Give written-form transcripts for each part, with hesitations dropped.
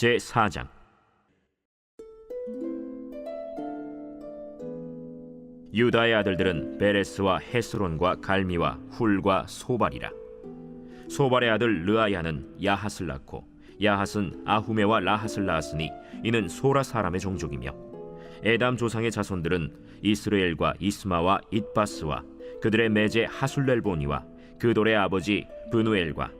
제4장. 유다의 아들들은 베레스와 헤스론과 갈미와 훌과 소발이라. 소발의 아들 르아야는 야핫을 낳고 야핫은 아후메와 라핫을 낳았으니 이는 소라 사람의 종족이며, 에담 조상의 자손들은 이스라엘과 이스마와 잇바스와 그들의 매제 하술렐보니와 그돌의 아버지 브누엘과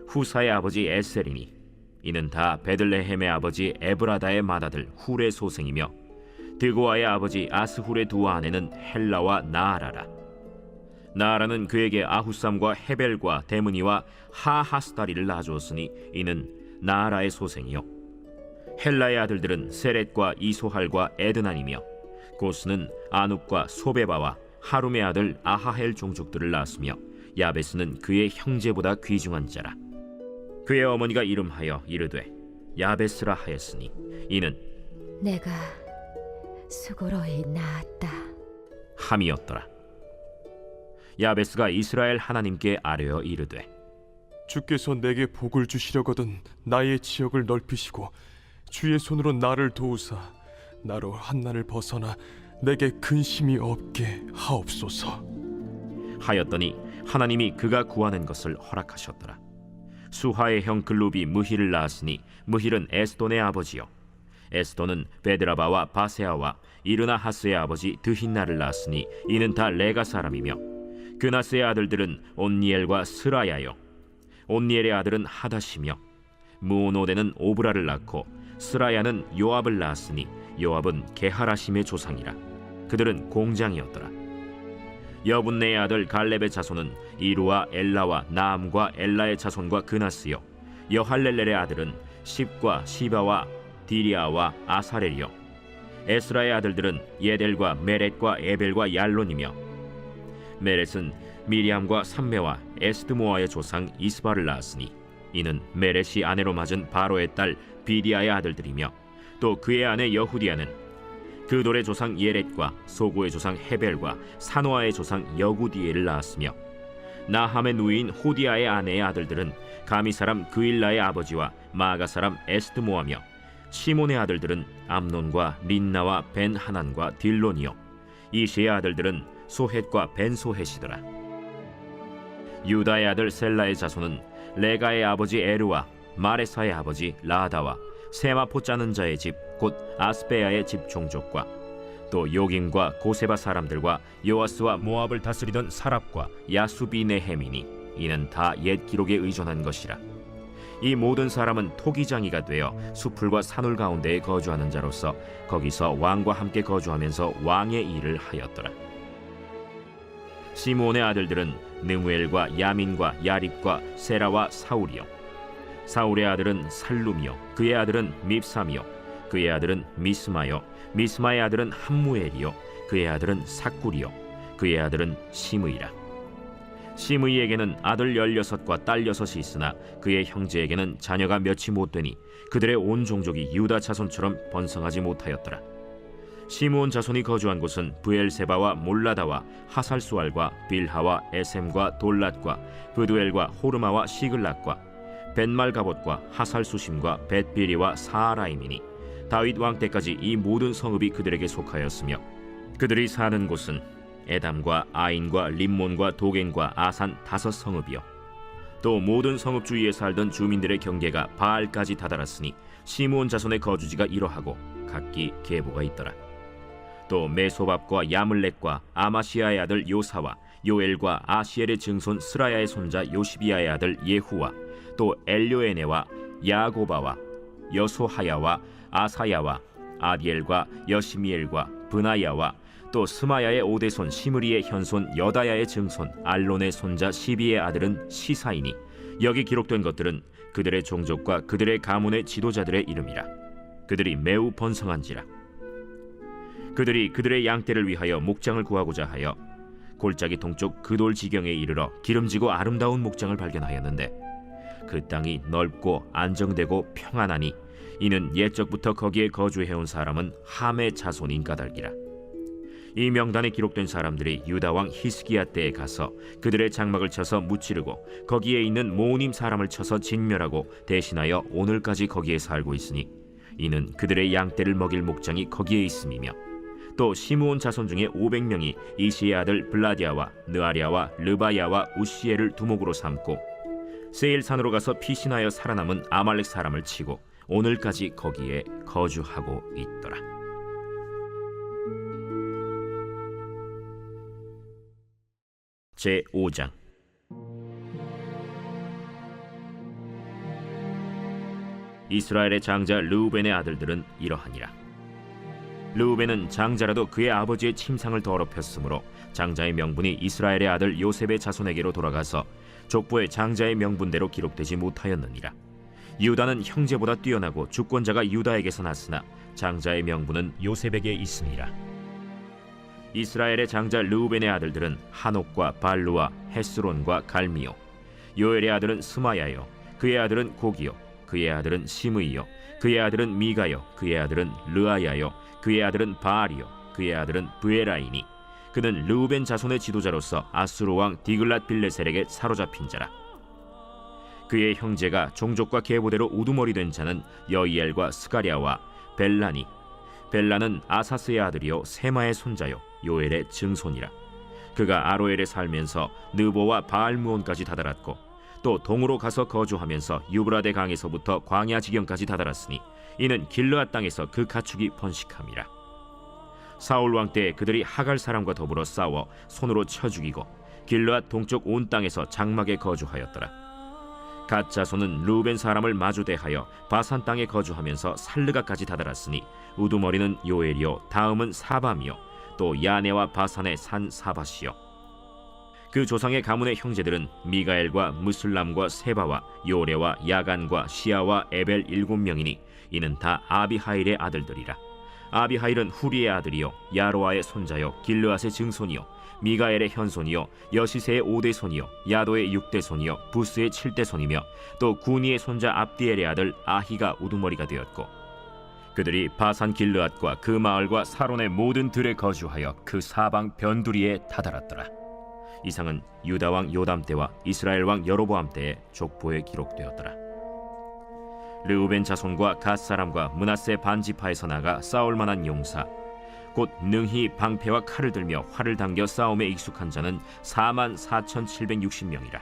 후사의 아버지 에셀이니 이는 다 베들레헴의 아버지 에브라다의 맏아들 훌의 소생이며, 드고아의 아버지 아스훌의 두 아내는 헬라와 나아라라. 나아라는 그에게 아후삼과 헤벨과 데므니와 하하스다리를 낳아주었으니 이는 나아라의 소생이요. 헬라의 아들들은 세렛과 이소할과 에드난이며, 고스는 아눕과 소베바와 하룸의 아들 아하헬 종족들을 낳았으며, 야베스는 그의 형제보다 귀중한 자라. 그의 어머니가 이름하여 이르되 야베스라 하였으니 이는 내가 수고로이 낳았다 함이었더라. 야베스가 이스라엘 하나님께 아뢰어 이르되, 주께서 내게 복을 주시려거든 나의 지역을 넓히시고 주의 손으로 나를 도우사 나로 한난을 벗어나 내게 근심이 없게 하옵소서 하였더니 하나님이 그가 구하는 것을 허락하셨더라. 수하의 형 글룹이 무힐을 낳았으니 무힐은 에스돈의 아버지요. 에스돈은 베드라바와 바세아와 이르나하스의 아버지 드힌나를 낳았으니 이는 다 레가 사람이며, 그나스의 아들들은 온니엘과 스라야요. 온니엘의 아들은 하다시며, 무오노데는 오브라를 낳고 스라야는 요압을 낳았으니 요압은 게하라심의 조상이라. 그들은 공장이었더라. 여분네의 아들 갈렙의 자손은 이루와 엘라와 나암과 엘라의 자손과 그나스요. 여할렐렐의 아들은 십과 시바와 디리아와 아사렐이요. 에스라의 아들들은 예델과 메렛과 에벨과 얄론이며, 메렛은 미리암과 삼메와 에스드모아의 조상 이스바를 낳았으니 이는 메렛이 아내로 맞은 바로의 딸 비디아의 아들들이며, 또 그의 아내 여후디아는 그돌의 조상 예렛과 소고의 조상 헤벨과 사노아의 조상 여구디엘을 낳았으며, 나함의 누이인 호디아의 아내의 아들들은 가미 사람 그일라의 아버지와 마가 사람 에스드모아며, 시몬의 아들들은 암논과 린나와 벤하난과 딜론이요. 이시의 아들들은 소헷과 벤소헷이더라. 유다의 아들 셀라의 자손은 레가의 아버지 에르와 마레사의 아버지 라다와 세마포 짜는 자의 집 곧 아스베야의 집 종족과, 또 요김과 고세바 사람들과 요아스와 모압을 다스리던 사랍과 야수비네헤미니 이는 다 옛 기록에 의존한 것이라. 이 모든 사람은 토기장이가 되어 수풀과 산울 가운데에 거주하는 자로서 거기서 왕과 함께 거주하면서 왕의 일을 하였더라. 시므온의 아들들은 느무엘과 야민과 야립과 세라와 사울이요. 사울의 아들은 살룸이요. 그의 아들은 밉삼이요. 그의 아들은 미스마요. 미스마의 아들은 함무엘이요. 그의 아들은 삭굴이요. 그의 아들은 시므이라. 시므이에게는 아들 16과 딸 6이 있으나 그의 형제에게는 자녀가 몇이 못되니 그들의 온 종족이 유다 자손처럼 번성하지 못하였더라. 시므온 자손이 거주한 곳은 브엘세바와 몰라다와 하살수알과 빌하와 에셈과 돌랏과 브두엘과 호르마와 시글락과 벤말가봇과 하살수심과 벳비리와 사하라임이니, 다윗 왕 때까지 이 모든 성읍이 그들에게 속하였으며, 그들이 사는 곳은 에담과 아인과 림몬과 도겐과 아산 5 성읍이요. 또 모든 성읍 주위에 살던 주민들의 경계가 바알까지 다다랐으니 시므온 자손의 거주지가 이러하고 각기 계보가 있더라. 또 메소밥과 야물렉과 아마시아의 아들 요사와 요엘과 아시엘의 증손 스라야의 손자 요시비아의 아들 예후와 또 엘료에네와 야고바와 여소하야와 아사야와 아디엘과 여시미엘과 브나야와 또 스마야의 오대손 시므리의 현손 여다야의 증손 알론의 손자 시비의 아들은 시사이니, 여기 기록된 것들은 그들의 종족과 그들의 가문의 지도자들의 이름이라. 그들이 매우 번성한지라. 그들이 그들의 양떼를 위하여 목장을 구하고자 하여 골짜기 동쪽 그돌 지경에 이르러 기름지고 아름다운 목장을 발견하였는데, 그 땅이 넓고 안정되고 평안하니 이는 옛적부터 거기에 거주해온 사람은 함의 자손인 까닭이라. 이 명단에 기록된 사람들이 유다 왕 히스기야 때에 가서 그들의 장막을 쳐서 무찌르고 거기에 있는 모님 사람을 쳐서 진멸하고 대신하여 오늘까지 거기에 살고 있으니 이는 그들의 양떼를 먹일 목장이 거기에 있음이며, 또 시므온 자손 중에 500명이 이시의 아들 블라디아와 느아리아와 르바야와 우시엘을 두목으로 삼고 세일산으로 가서 피신하여 살아남은 아말렉 사람을 치고 오늘까지 거기에 거주하고 있더라. 제5장. 이스라엘의 장자 르우벤의 아들들은 이러하니라. 르우벤은 장자라도 그의 아버지의 침상을 더럽혔으므로 장자의 명분이 이스라엘의 아들 요셉의 자손에게로 돌아가서 족보의 장자의 명분대로 기록되지 못하였느니라. 유다는 형제보다 뛰어나고 주권자가 유다에게서 났으나 장자의 명분은 요셉에게 있으니라. 이스라엘의 장자 르우벤의 아들들은 한옥과 발루와 헤스론과 갈미요. 요엘의 아들은 스마야요, 그의 아들은 고기요, 그의 아들은 시므이요, 그의 아들은 미가요, 그의 아들은 르아야요, 그의 아들은 바알이요, 그의 아들은 브에라이니. 그는 르우벤 자손의 지도자로서 아수르 왕 디글랏 빌레셀에게 사로잡힌 자라. 그의 형제가 종족과 계보대로 우두머리 된 자는 여이엘과 스가랴와 벨라니. 벨라는 아사스의 아들이요 세마의 손자요 요엘의 증손이라. 그가 아로엘에 살면서 느보와 바알무온까지 다다랐고 또 동으로 가서 거주하면서 유브라데 강에서부터 광야 지경까지 다다랐으니 이는 길르앗 땅에서 그 가축이 번식함이라. 사울 왕 때 그들이 하갈 사람과 더불어 싸워 손으로 쳐 죽이고 길르앗 동쪽 온 땅에서 장막에 거주하였더라. 갓 자손은 르우벤 사람을 마주대하여 바산 땅에 거주하면서 살르가까지 다다랐으니 우두머리는 요엘이요 다음은 사밤이요 또 야네와 바산의 산 사밧이요. 그 조상의 가문의 형제들은 미가엘과 무슬람과 세바와 요레와 야간과 시아와 에벨 7명이니 이는 다 아비하일의 아들들이라. 아비하일은 후리의 아들이요 야로아의 손자요 길르앗의 증손이요 미가엘의 현손이요 여시세의 5대 손이요 야도의 6대 손이요 부스의 7대 손이며 또 구니의 손자 압디엘의 아들 아히가 우두머리가 되었고, 그들이 바산 길르앗과 그 마을과 사론의 모든 들에 거주하여 그 사방 변두리에 다다랐더라. 이상은 유다 왕 요담 때와 이스라엘 왕 여로보암 때의 족보에 기록되었더라. 르우벤 자손과 갓 사람과 므낫세 반지파에서 나가 싸울 만한 용사, 곧 능히 방패와 칼을 들며 활을 당겨 싸움에 익숙한 자는 44,760명이라.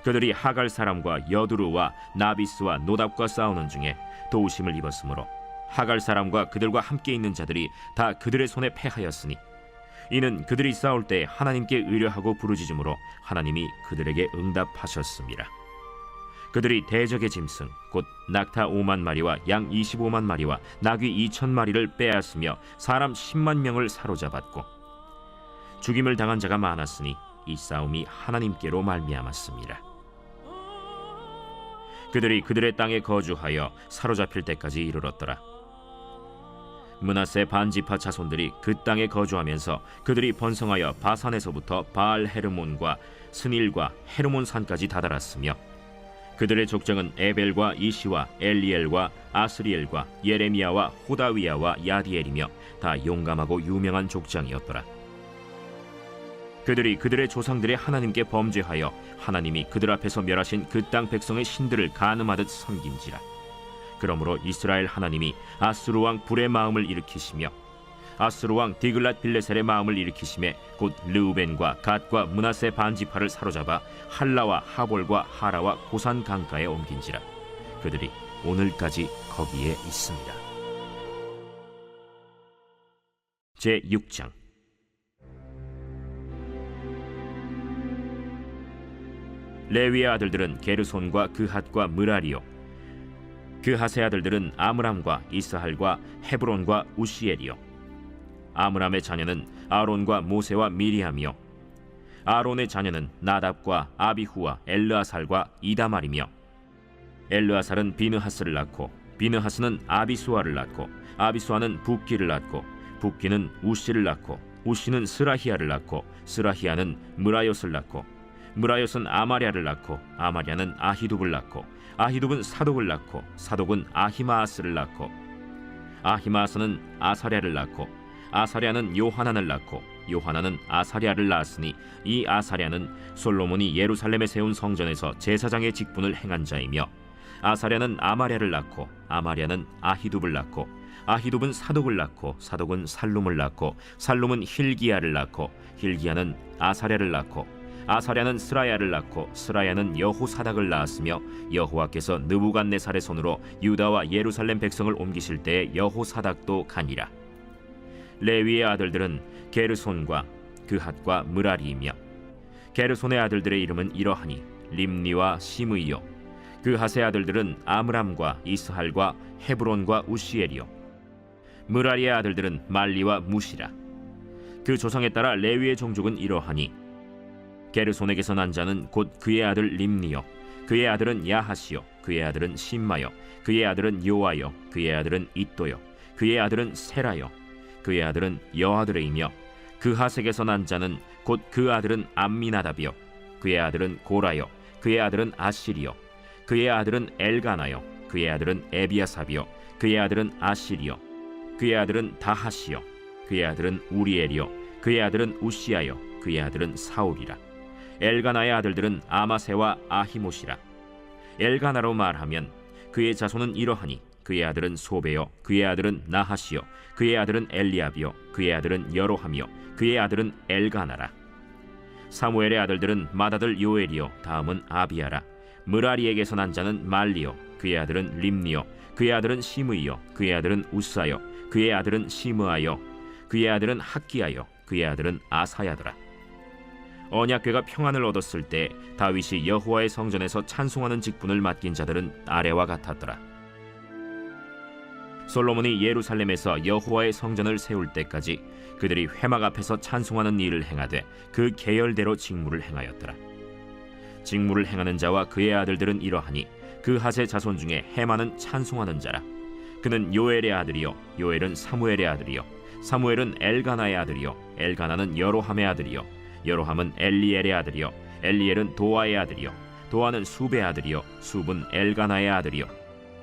그들이 하갈 사람과 여두루와 나비스와 노답과 싸우는 중에 도우심을 입었으므로 하갈 사람과 그들과 함께 있는 자들이 다 그들의 손에 패하였으니 이는 그들이 싸울 때 하나님께 의뢰하고 부르짖음으로 하나님이 그들에게 응답하셨습니다. 그들이 대적의 짐승 곧 낙타 5만 마리와 양 25만 마리와 나귀 2천 마리를 빼앗으며 사람 10만 명을 사로잡았고, 죽임을 당한 자가 많았으니 이 싸움이 하나님께로 말미암았습니다. 그들이 그들의 땅에 거주하여 사로잡힐 때까지 이르렀더라. 므낫세 반지파 자손들이 그 땅에 거주하면서 그들이 번성하여 바산에서부터 바알 헤르몬과 스닐과 헤르몬 산까지 다다랐으며, 그들의 족장은 에벨과 이시와 엘리엘과 아스리엘과 예레미야와 호다위야와 야디엘이며 다 용감하고 유명한 족장이었더라. 그들이 그들의 조상들의 하나님께 범죄하여 하나님이 그들 앞에서 멸하신 그 땅 백성의 신들을 간음하듯 섬긴지라. 그러므로 이스라엘 하나님이 아수르 왕 불의 마음을 일으키시며 아수르 왕 디글랏 빌레셀의 마음을 일으키심에 곧 르우벤과 갓과 므낫세 반지파를 사로잡아 할라와 하볼과 하라와 고산 강가에 옮긴지라. 그들이 오늘까지 거기에 있습니다. 제6장. 레위의 아들들은 게르손과 그핫과 므라리요. 그핫의 아들들은 아므람과 이스할과 헤브론과 우시엘이요. 아므람의 자녀는 아론과 모세와 미리암이요. 아론의 자녀는 나답과 아비후와 엘르아살과 이다말이며, 엘르아살은 비느하스를 낳고 비느하스는 아비수아를 낳고 아비수아는 붓기를 낳고 붓기는 우시를 낳고 우시는 스라히야를 낳고 스라히야는 므라옅을 낳고 므라옅은 아마랴를 낳고 아마랴는 아히둡을 낳고 아히둡은 사독을 낳고 사독은 아히마아스를 낳고 아히마아스는 아사랴를 낳고 아사랴는 요하난을 낳고 요하난은 아사랴를 낳았으니 이 아사랴는 솔로몬이 예루살렘에 세운 성전에서 제사장의 직분을 행한 자이며 아사랴는 아마랴를 낳고 아마랴는 아히둡을 낳고 아히둡은 사독을 낳고 사독은 살룸을 낳고 살룸은 힐기야를 낳고 힐기야는 아사랴를 낳고 아사랴는 스라야를 낳고 스라야는 여호사닥을 낳았으며 여호와께서 느부갓네살의 손으로 유다와 예루살렘 백성을 옮기실 때에 여호사닥도 가니라. 레위의 아들들은 게르손과 그핫과 므라리이며 게르손의 아들들의 이름은 이러하니 림니와 시므이요 그핫의 아들들은 아므람과 이스할과 헤브론과 우시엘이요 므라리의 아들들은 말리와 무시라. 그 조상에 따라 레위의 종족은 이러하니 게르손에게서 난 자는 곧 그의 아들 림니요 그의 아들은 야하시요 그의 아들은 심마요 그의 아들은 요아요 그의 아들은 잇도요 그의 아들은 세라요 그의 아들은 여아드레이며 그핫에게서 난 자는 곧 그 아들은 암미나답이요 그의 아들은 고라요 그의 아들은 아시리요 그의 아들은 엘가나요 그의 아들은 에비아삽이요 그의 아들은 아시리요 그의 아들은 다하시요 그의 아들은 우리엘이요 그의 아들은 우시아요 그의 아들은 사울이라. 엘가나의 아들들은 아마세와 아히못이라. 엘가나로 말하면 그의 자손은 이러하니 그의 아들은 소베요 그의 아들은 나하시요 그의 아들은 엘리압이요 그의 아들은 여로함이요 그의 아들은 엘가나라. 사무엘의 아들들은 맏아들 요엘이요 다음은 아비야라. 므라리에게서 난 자는 말리요 그의 아들은 림니요 그의 아들은 시므이요 그의 아들은 우사요 그의 아들은 시므아요 그의 아들은 학기야요 그의 아들은 아사야더라. 언약궤가 평안을 얻었을 때 다윗이 여호와의 성전에서 찬송하는 직분을 맡긴 자들은 아래와 같았더라. 솔로몬이 예루살렘에서 여호와의 성전을 세울 때까지 그들이 회막 앞에서 찬송하는 일을 행하되 그 계열대로 직무를 행하였더라. 직무를 행하는 자와 그의 아들들은 이러하니 그핫의 자손 중에 헤만은 찬송하는 자라. 그는 요엘의 아들이요 요엘은 사무엘의 아들이요 사무엘은 엘가나의 아들이요 엘가나는 여로함의 아들이요 여로함은 엘리엘의 아들이요 엘리엘은 도아의 아들이요 도아는 숲의 아들이요 숲은 엘가나의 아들이요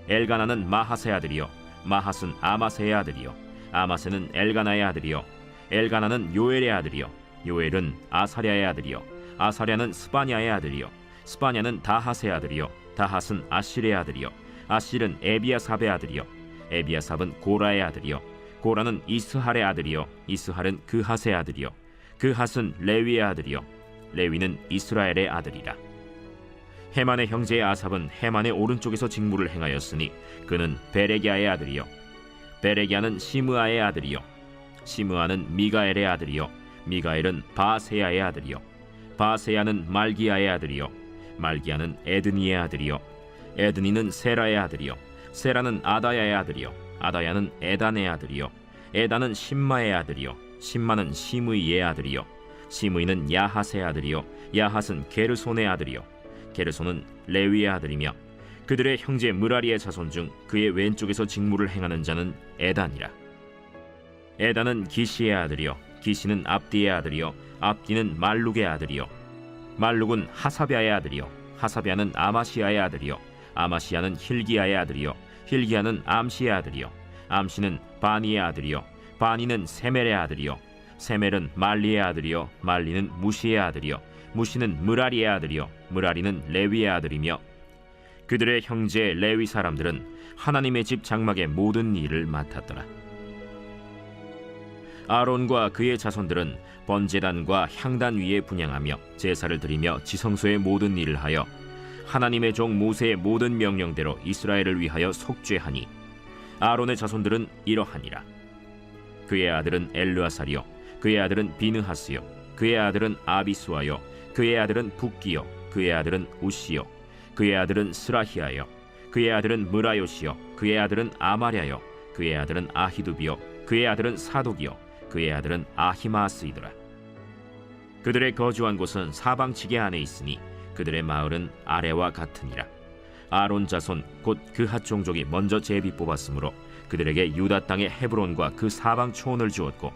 엘가나는 마핫의 아들이요 마핫은 아마세의 아들이요 아마세는 엘가나의 아들이요 엘가나는 요엘의 아들이요 요엘은 아사랴의 아들이요 아사랴는 스바냐의 아들이요 스바냐는 다핫의 아들이요 다핫은 아실의 아들이요 아실은 에비아삽의 아들이요 에비아삽은 고라의 아들이요 고라는 이스할의 아들이요 이스할은 그핫의 아들이요 그핫은 레위의 아들이요 레위는 이스라엘의 아들이라. 헤만의 형제의 아삽은 헤만의 오른쪽에서 직무를 행하였으니 그는 베레기야의 아들이요 베레기야는 시므아의 아들이요 시므아는 미가엘의 아들이요 미가엘은 바세야의 아들이요 바세야는 말기야의 아들이요 말기야는 에드니의 아들이요 에드니는 세라의 아들이요 세라는 아다야의 아들이요 아다야는 에단의 아들이요 에단은 심마의 아들이요 심마는 시므이의 아들이요 시므이는 야핫의 아들이요 야핫은 게르손의 아들이요 게르손은 레위의 아들이며 그들의 형제 므라리의 자손 중 그의 왼쪽에서 직무를 행하는 자는 에단이라. 에단은 기시의 아들이요 기시는 압디의 아들이요 압디는 말룩의 아들이요 말룩은 하사비아의 아들이요 하사비아는 아마시아의 아들이요 아마시아는 힐기야의 아들이요 힐기야는 암시의 아들이요 암시는 바니의 아들이요 바니는 세멜의 아들이요 세멜은 말리의 아들이요 말리는 무시의 아들이요 무시는 므라리의 아들이요 므라리는 레위의 아들이며 그들의 형제 레위 사람들은 하나님의 집 장막의 모든 일을 맡았더라. 아론과 그의 자손들은 번제단과 향단 위에 분향하며 제사를 드리며 지성소의 모든 일을 하여 하나님의 종 모세의 모든 명령대로 이스라엘을 위하여 속죄하니 아론의 자손들은 이러하니라. 그의 아들은 엘르아살이요 그의 아들은 비느하스요 그의 아들은 아비수아요 그의 아들은 붓기요 그의 아들은 우시요 그의 아들은 스라히아요 그의 아들은 므라요시요 그의 아들은 아마랴요 그의 아들은 아히두비요 그의 아들은 사독이요 그의 아들은 아히마스이더라. 그들의 거주한 곳은 사방지게 안에 있으니 그들의 마을은 아래와 같으니라. 아론 자손 곧 그핫 종족이 먼저 제비 뽑았으므로 그들에게 유다 땅의 헤브론과 그 사방 초원을 주었고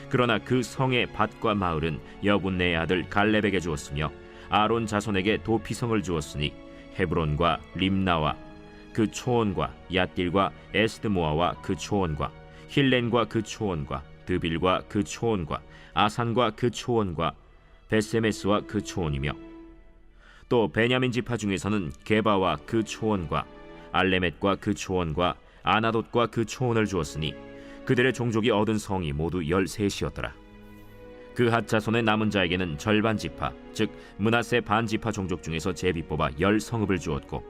그러나 그 성의 밭과 마을은 여분네의 아들 갈렙에게 주었으며 아론 자손에게 도피성을 주었으니 헤브론과 림나와 그 초원과 얏딜과 에스드모아와 그 초원과 힐렌과 그 초원과 드빌과 그 초원과 아산과 그 초원과 베세메스와 그 초원이며 또 베냐민 지파 중에서는 게바와 그 초원과 알레멧과 그 초원과 아나돗과 그 초원을 주었으니 그들의 종족이 얻은 성이 모두 13이었더라. 그핫 자손의 남은 자에게는 절반 지파, 즉 므낫세 반 지파 종족 중에서 제비 뽑아 10성읍을 주었고,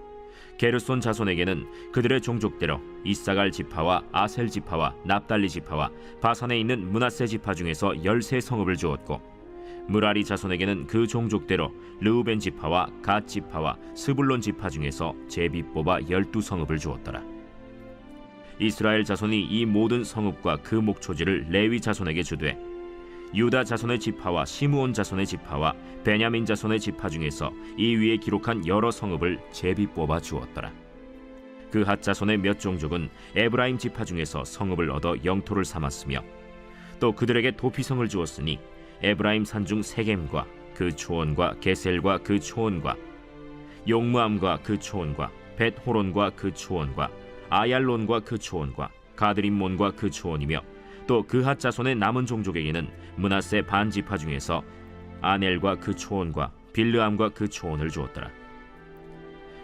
게르손 자손에게는 그들의 종족대로 이사갈 지파와 아셀 지파와 납달리 지파와 바산에 있는 므낫세 지파 중에서 13성읍을 주었고, 무라리 자손에게는 그 종족대로 르우벤 지파와 갓 지파와 스불론 지파 중에서 제비 뽑아 12성읍을 주었더라. 이스라엘 자손이 이 모든 성읍과 그 목초지를 레위 자손에게 주되, 유다 자손의 지파와 시므온 자손의 지파와 베냐민 자손의 지파 중에서 이 위에 기록한 여러 성읍을 제비 뽑아 주었더라. 그핫 자손의 몇 종족은 에브라임 지파 중에서 성읍을 얻어 영토를 삼았으며, 또 그들에게 도피성을 주었으니 에브라임 산중 세겜과 그 초원과 게셀과 그 초원과 용무암과 그 초원과 벳호론과 그 초원과 아얄론과 그 초원과 가드림몬과 그 초원이며, 또 그핫 자손의 남은 종족에게는 므낫세 반 지파 중에서 아넬과 그 초원과 빌르암과 그 초원을 주었더라.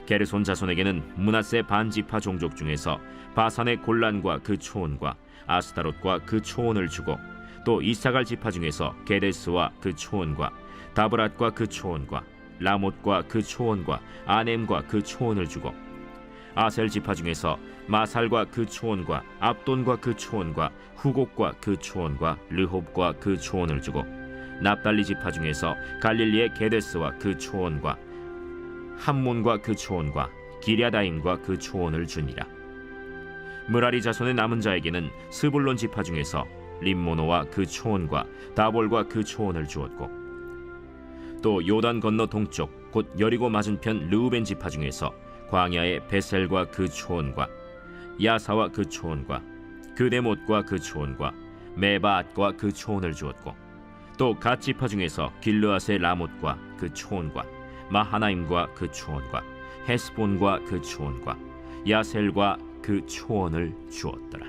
게르손 자손에게는 므낫세 반 지파 종족 중에서 바산의 골란과 그 초원과 아스타롯과 그 초원을 주고, 또 이사갈 지파 중에서 게데스와 그 초원과 다브랏과 그 초원과 라못과 그 초원과 아넴과 그 초원을 주고, 아셀 지파 중에서 마살과 그 초원과 압돈과 그 초원과 후곡과 그 초원과 르홉과 그 초원을 주고, 납달리 지파 중에서 갈릴리의 게데스와 그 초원과 함몬과 그 초원과 기랴다임과 그 초원을 주니라. 무라리 자손의 남은 자에게는 스불론 지파 중에서 림모노와 그 초원과 다볼과 그 초원을 주었고, 또 요단 건너 동쪽 곧 여리고 맞은편 르우벤 지파 중에서 광야의 베셀과 그 초원과 야사와 그 초원과 그데못과 그 초원과 메바앗과 그 초원을 주었고, 또 갓 지파 중에서 길르앗의 라못과 그 초원과 마하나임과 그 초원과 헤스본과 그 초원과 야셀과 그 초원을 주었더라.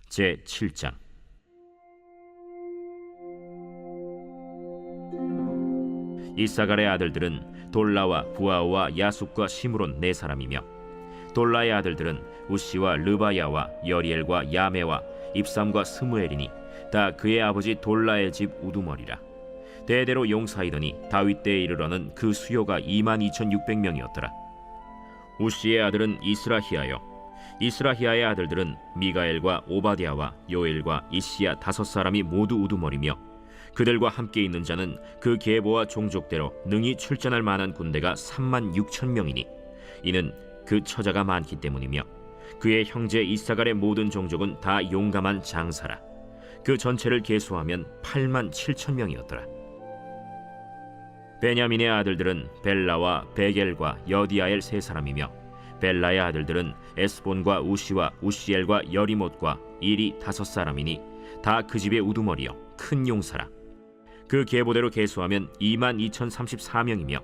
제 7장. 이사갈의 아들들은 돌라와 부아와 야숫과 시므론 4사람이며, 돌라의 아들들은 우시와 르바야와 여리엘과 야메와 입삼과 스무엘이니 다 그의 아버지 돌라의 집 우두머리라. 대대로 용사이더니 다윗 때에 이르러는 그 수요가 22,600명이었더라. 우시의 아들은 이스라히야요, 이스라히야의 아들들은 미가엘과 오바댜와 요엘과 이시야 5사람이 모두 우두머리며, 그들과 함께 있는 자는 그 계보와 종족대로 능히 출전할 만한 군대가 36,000명이니 이는 그 처자가 많기 때문이며, 그의 형제 이사갈의 모든 종족은 다 용감한 장사라. 그 전체를 계수하면 87,000명이었더라. 베냐민의 아들들은 벨라와 베겔과 여디아엘 3사람이며, 벨라의 아들들은 에스본과 우시와 우시엘과 여리못과 일이 5사람이니 다 그 집의 우두머리요 큰 용사라. 그 계보대로 계수하면 22,034명이며,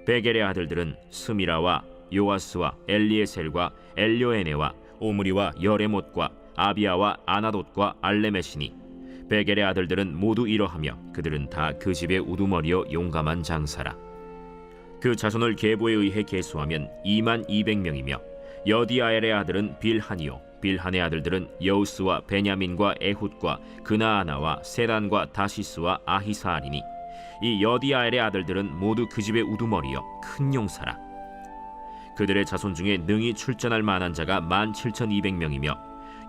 베겔의 아들들은 스미라와 요아스와 엘리에셀과 엘료에네와 오므리와 여레못과 아비아와 아나돗과 알레메시니, 베겔의 아들들은 모두 이러하며 그들은 다 그 집의 우두머리요 용감한 장사라. 그 자손을 계보에 의해 계수하면 22,200명이며, 여디아엘의 아들은 빌하니요, 빌한의 아들들은 여우스와 베냐민과 에훗과 그나아나와 세단과 다시스와 아히사알이니 이 여디아엘의 아들들은 모두 그 집의 우두머리요 큰 용사라. 그들의 자손 중에 능히 출전할 만한 자가 17,200명이며,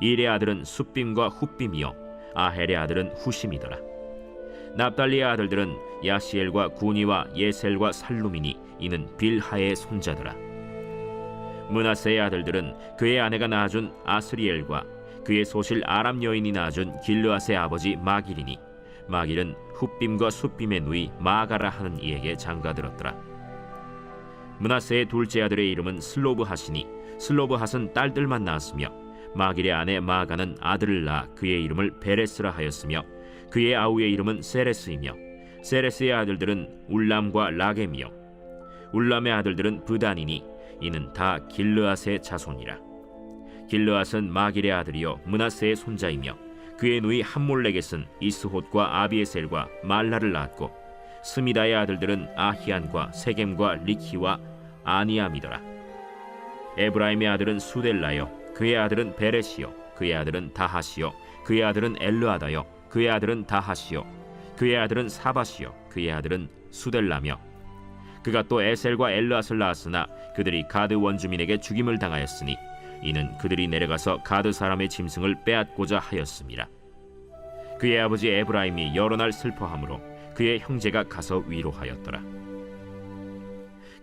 일의 아들은 숫빔과 훗빔이요 아헬의 아들은 후심이더라. 납달리의 아들들은 야시엘과 구니와 예셀과 살룸이니 이는 빌하의 손자더라. 므낫세의 아들들은 그의 아내가 낳아준 아스리엘과 그의 소실 아람 여인이 낳아준 길르앗의 아버지 마길이니 마길은 훗빔과 숫빔의 누이 마가라 하는 이에게 장가들었더라. 므낫세의 둘째 아들의 이름은 슬로브핫이니 슬로브핫은 딸들만 낳았으며, 마길의 아내 마가는 아들을 낳아 그의 이름을 베레스라 하였으며, 그의 아우의 이름은 세레스이며, 세레스의 아들들은 울람과 라겜이요 울람의 아들들은 브단이니 이는 다 길르앗의 자손이라. 길르앗은 마길의 아들이요 므낫세의 손자이며 그의 누이 함몰렉겟은 이스홑과 아비에셀과 말라를 낳았고 스미다의 아들들은 아히안과 세겜과 리키와 아니암이더라. 에브라임의 아들은 수델라요 그의 아들은 베레시요 그의 아들은 다하시요 그의 아들은 엘르아다요 그의 아들은 다하시요 그의 아들은 사바시요 그의 아들은 수델라며 그가 또 에셀과 엘르앗을 낳았으나 그들이 가드 원주민에게 죽임을 당하였으니 이는 그들이 내려가서 가드 사람의 짐승을 빼앗고자 하였습니다. 그의 아버지 에브라임이 여러 날 슬퍼하므로 그의 형제가 가서 위로하였더라.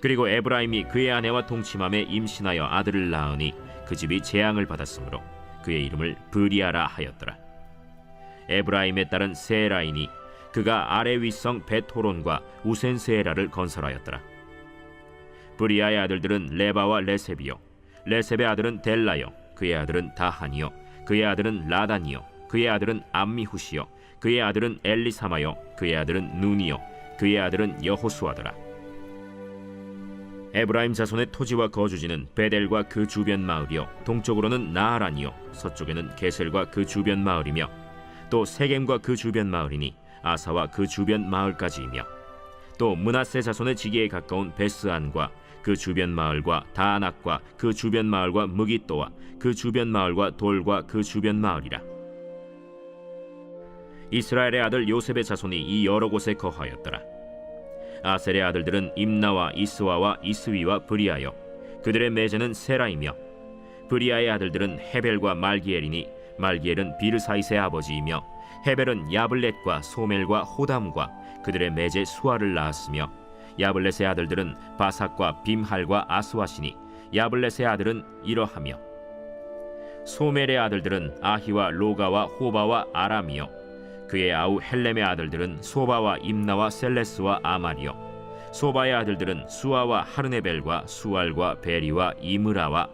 그리고 에브라임이 그의 아내와 동침함에 임신하여 아들을 낳으니 그 집이 재앙을 받았으므로 그의 이름을 브리아라 하였더라. 에브라임의 딸은 세라이니 그가 아래 윗성 벳호론과 우센세라를 건설하였더라. 브리아의 아들들은 레바와 레셉이요 레셉의 아들은 델라요 그의 아들은 다하니요 그의 아들은 라단이요 그의 아들은 암미후시요 그의 아들은 엘리사마요 그의 아들은 눈이요 그의 아들은 여호수아더라. 에브라임 자손의 토지와 거주지는 베델과 그 주변 마을이요 동쪽으로는 나하란이요 서쪽에는 게셀과 그 주변 마을이며 또 세겜과 그 주변 마을이니 아사와 그 주변 마을까지이며 또 므낫세 자손의 지기에 가까운 베스안과 그 주변 마을과 다안악과 그 주변 마을과 무깃도와 그 주변 마을과 돌과 그 주변 마을이라. 이스라엘의 아들 요셉의 자손이 이 여러 곳에 거하였더라. 아셀의 아들들은 임나와 이스와와 이스위와 브리아요 그들의 매제는 세라이며 브리아의 아들들은 헤벨과 말기엘이니 말기엘은 비르사이스의 아버지이며 헤벨은 야블렛과 소멜과 호담과 그들의 매제 수아를 낳았으며 야블렛의 아들들은 바삭과 빔할과 아스와시니 야블렛의 아들은 이러하며 소멜의 아들들은 아히와 로가와 호바와 아람이요 그의 아우 헬렘의 아들들은 소바와 임나와 셀레스와 아말이요 소바의 아들들은 수아와 하르네벨과 수알과 베리와 이므라와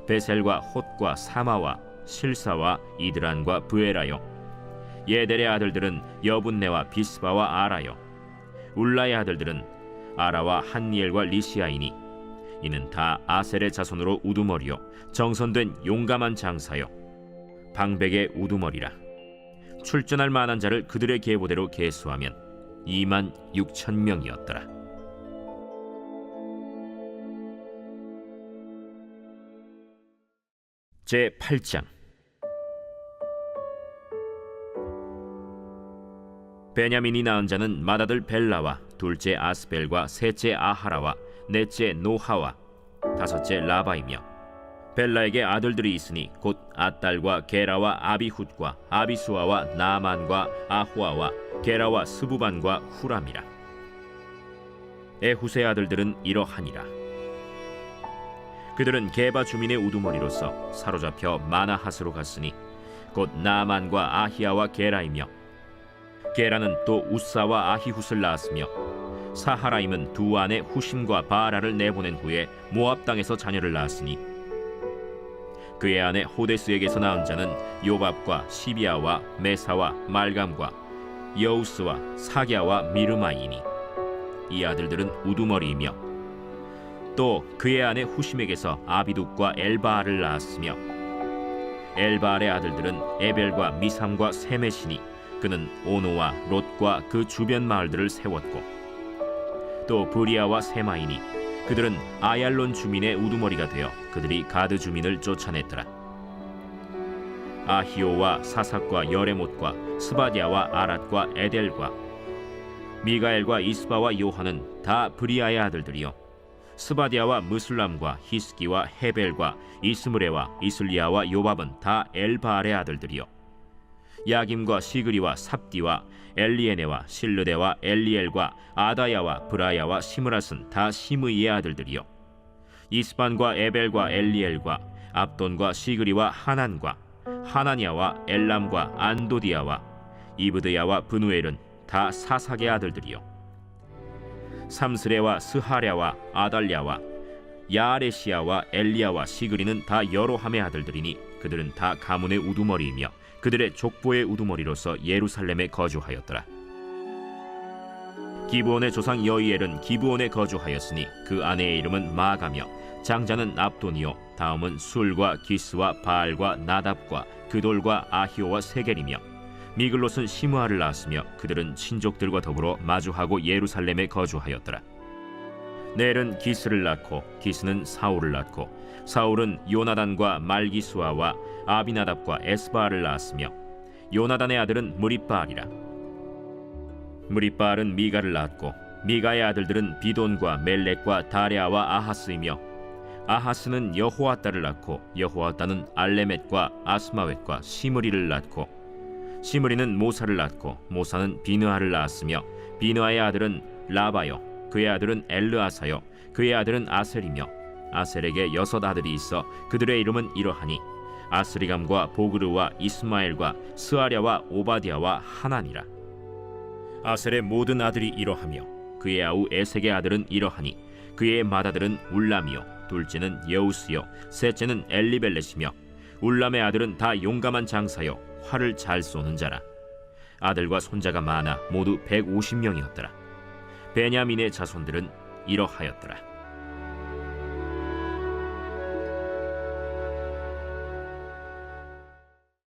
베셀과 홑과 사마와 실사와 이드란과 브에라요 예델의 아들들은 여분네와 비스바와 아라요 울라의 아들들은 아라와 한니엘과 리시아이니 이는 다 아셀의 자손으로 우두머리요 정선된 용감한 장사요 방백의 우두머리라. 출전할 만한 자를 그들의 계보대로 계수하면 26,000명이었더라. 제8장 베냐민이 낳은 자는 맏아들 벨라와 둘째 아스벨과 셋째 아하라와 넷째 노하와 다섯째 라바이며 벨라에게 아들들이 있으니 곧 아딸과 게라와 아비훗과 아비수아와 나만과 아후아와 게라와 스부반과 후람이라. 에훗의 아들들은 이러하니라. 그들은 게바 주민의 우두머리로서 사로잡혀 마나핫으로 갔으니 곧 나만과 아히야와 게라이며 게라는 또 우사와 아히훗을 낳았으며 사하라임은 두 아내 후심과 바라를 내보낸 후에 모압 땅에서 자녀를 낳았으니 그의 아내 호데스에게서 낳은 자는 요밥과 시비아와 메사와 말감과 여우스와 사갸와 미르마이니 이 아들들은 우두머리이며 또 그의 아내 후심에게서 아비둑과 엘바알을 낳았으며 엘바알의 아들들은 에벨과 미삼과 세메시니 그는 오노와 롯과 그 주변 마을들을 세웠고 또 브리아와 세마이니 그들은 아얄론 주민의 우두머리가 되어 그들이 가드 주민을 쫓아냈더라. 아히오와 사삭과 여레못과 스바디아와 아랏과 에델과 미가엘과 이스바와 요한은 다 브리아의 아들들이요 스바디아와 무슬람과 히스기와 헤벨과 이스므레와 이슬리아와 요밥은 다 엘바알의 아들들이요 야김과 시그리와 삽디와 엘리에네와 실르데와 엘리엘과 아다야와 브라야와 시므랏은 다 시므이의 아들들이요 이스반과 에벨과 엘리엘과 압돈과 시그리와 하난과 하나냐와 엘람과 안도디아와 이브드야와 브누엘은 다 사삭의 아들들이요 삼스레와 스하랴와 아달랴와 야아레시아와 엘리야와 시그리는 다 여로함의 아들들이니 그들은 다 가문의 우두머리이며 그들의 족보의 우두머리로서 예루살렘에 거주하였더라. 기브온의 조상 여이엘은 기브온에 거주하였으니 그 아내의 이름은 마가며 장자는 압돈이요 다음은 술과 기스와 바알과 나답과 그돌과 아히오와 세겔이며 미글롯은 시므아를 낳았으며 그들은 친족들과 더불어 마주하고 예루살렘에 거주하였더라. 넬은 기스를 낳고 기스는 사울을 낳고 사울은 요나단과 말기수아와 아비나답과 에스바알을 낳았으며 요나단의 아들은 무리바알이라. 무리바알은 미가를 낳았고 미가의 아들들은 비돈과 멜렉과 다레아와 아하스이며 아하스는 여호아따를 낳고 여호아따는 알레멧과 아스마웻과 시므리를 낳고 시므리는 모사를 낳고 모사는 비느하를 낳았으며 비느하의 아들은 라바요 그의 아들은 엘르아사요 그의 아들은 아셀이며 아셀에게 6 아들이 있어 그들의 이름은 이러하니 아스리감과 보그르와 이스마엘과 스아랴와 오바디아와 하나니라. 아셀의 모든 아들이 이러하며 그의 아우 에색의 아들은 이러하니 그의 맏아들은 울람이요 둘째는 여우스요 셋째는 엘리벨렛이며 울람의 아들은 다 용감한 장사요 활을 잘 쏘는 자라. 아들과 손자가 많아 모두 150명이었더라. 베냐민의 자손들은 이러하였더라.